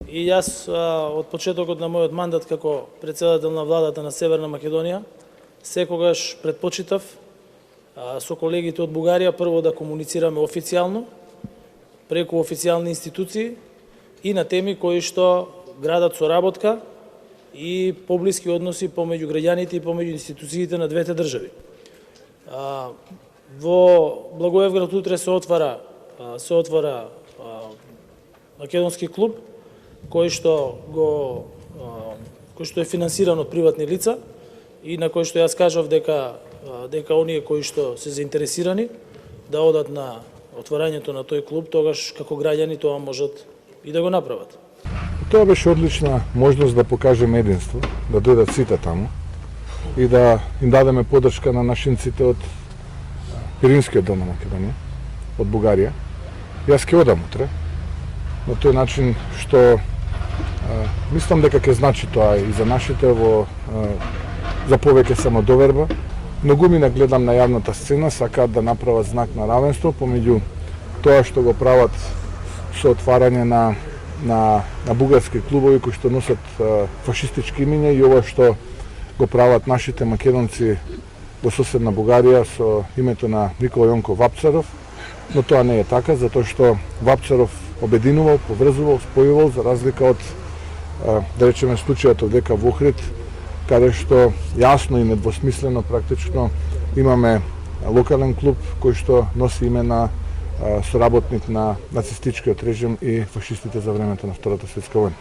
И јас од почетокот на мојот мандат како председател на владата на Северна Македонија секогаш предпочитав со колегите од Бугарија прво да комуницираме официјално, преку официјални институции и на теми кои што градат соработка и поблиски односи помеѓу граѓаните и помеѓу институциите на двете држави. Во Благоевград утре се отвара македонски клуб кој што е финансиран од приватни лица и на кој што јас кажав дека оние кои што се заинтересирани да одат на отварањето на тој клуб, тогаш како граѓани тоа можат и да го направат. Тоа беше одлична можност да покажеме единство, да дојдат сите таму и да им дадеме подршка на нашинците од Пиринскиот дом на Македонија, од Бугарија. Јас ќе одам утре, на тој начин што мислам дека ќе значи тоа и за нашите за повеќе самодоверба. Многу ми гледам на јавната сцена, сакаат да направат знак на равенство помеѓу тоа што го прават со отварање на бугарски клубови кои што носат фашистички имиња и ова што го прават нашите македонци во соседна Бугарија со името на Никола Јонков Вапцаров, но тоа не е така, затоа што Вапцаров обединувал, поврзувал, спојувал, за разлика од, да речеме, случајот од дека во Охрид, каде што јасно и недвосмислено практично имаме локален клуб кој што носи име на соработник на нацистичкиот режим и фашистите за времето на Втората светска војна.